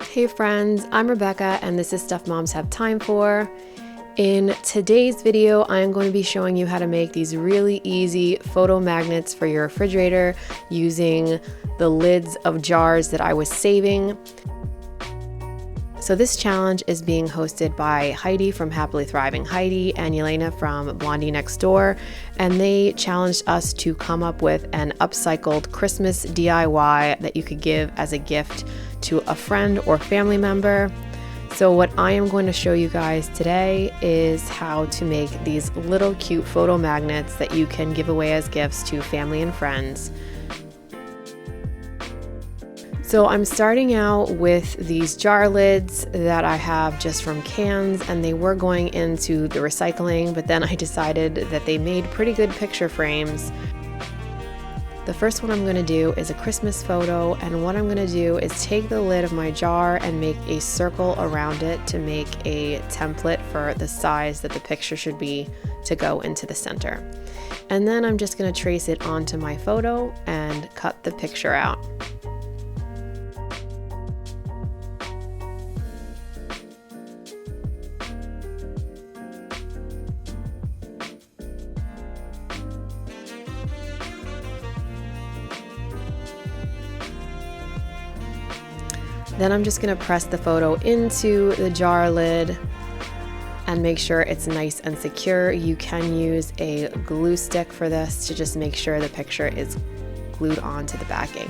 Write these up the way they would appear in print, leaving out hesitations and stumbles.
Hey friends, I'm Rebecca and this is Stuff Moms Have Time For. In today's video, I am going to be showing you how to make these really easy photo magnets for your refrigerator using the lids of jars that I was saving. So this challenge is being hosted by Heidi from Happily Thriving Heidi and Yelena from Blondie Next Door, and they challenged us to come up with an upcycled Christmas DIY that you could give as a gift to a friend or family member. So what I am going to show you guys today is how to make these little cute photo magnets that you can give away as gifts to family and friends. So I'm starting out with these jar lids that I have just from cans, and they were going into the recycling, but then I decided that they made pretty good picture frames. The first one I'm going to do is a Christmas photo, and what I'm going to do is take the lid of my jar and make a circle around it to make a template for the size that the picture should be to go into the center. And then I'm just going to trace it onto my photo and cut the picture out. Then I'm just going to press the photo into the jar lid and make sure it's nice and secure. You can use a glue stick for this to just make sure the picture is glued onto the backing.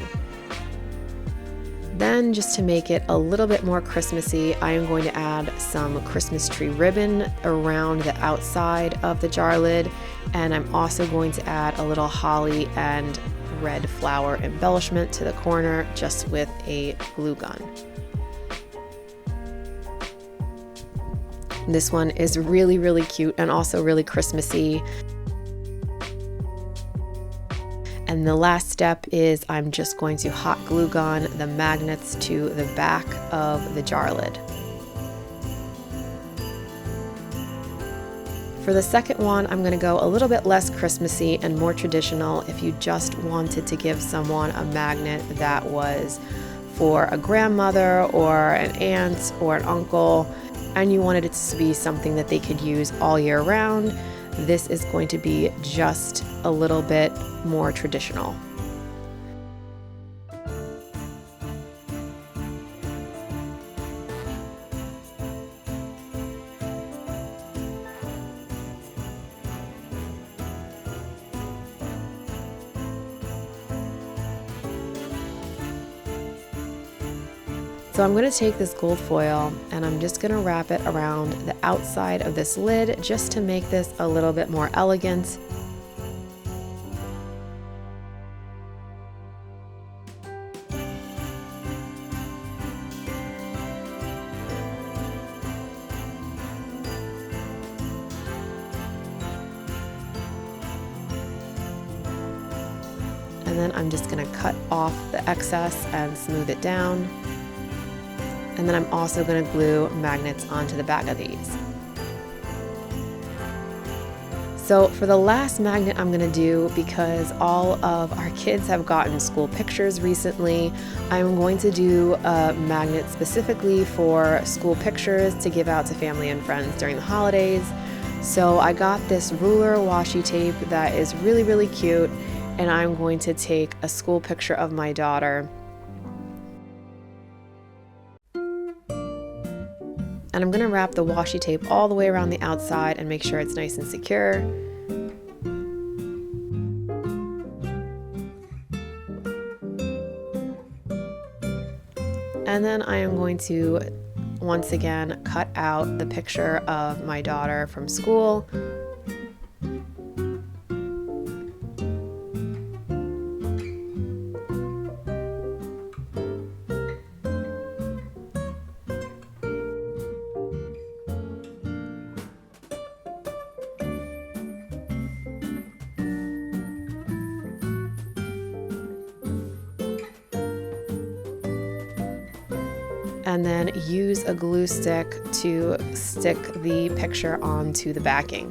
Then, just to make it a little bit more Christmassy, I am going to add some Christmas tree ribbon around the outside of the jar lid, and I'm also going to add a little holly and red flower embellishment to the corner just with a glue gun. This one is really cute and also really Christmassy. And the last step is I'm just going to hot glue gun the magnets to the back of the jar lid. For the second one, I'm going to go a little bit less Christmassy and more traditional. If you just wanted to give someone a magnet that was for a grandmother or an aunt or an uncle, and you wanted it to be something that they could use all year round, this is going to be just a little bit more traditional. So I'm going to take this gold foil and I'm just going to wrap it around the outside of this lid just to make this a little bit more elegant. And then I'm just going to cut off the excess and smooth it down. And then I'm also going to glue magnets onto the back of these. So for the last magnet I'm going to do, because all of our kids have gotten school pictures recently, I'm going to do a magnet specifically for school pictures to give out to family and friends during the holidays. So I got this ruler washi tape that is really cute, and I'm going to take a school picture of my daughter. And I'm going to wrap the washi tape all the way around the outside and make sure it's nice and secure. And then I am going to once again cut out the picture of my daughter from school. And then use a glue stick to stick the picture onto the backing.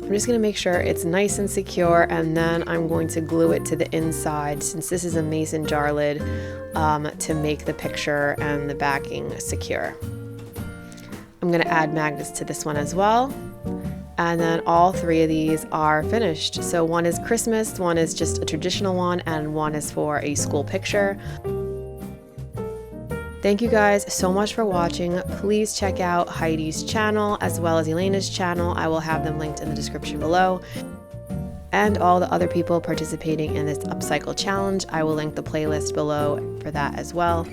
I'm just going to make sure it's nice and secure, and then I'm going to glue it to the inside, since this is a mason jar lid, to make the picture and the backing secure. I'm going to add magnets to this one as well. And then all 3 of these are finished. So one is Christmas, one is just a traditional one, and one is for a school picture. Thank you guys so much for watching. Please check out Heidi's channel as well as Elena's channel. I will have them linked in the description below. And all the other people participating in this Upcycle challenge, I will link the playlist below for that as well.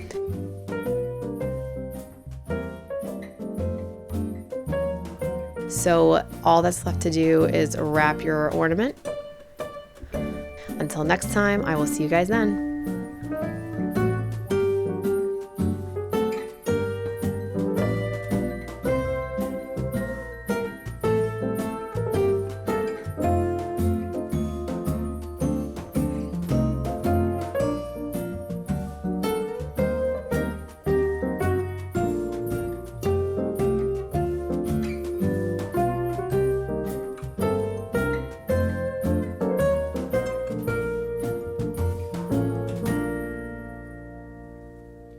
So all that's left to do is wrap your ornament. Until next time, I will see you guys then.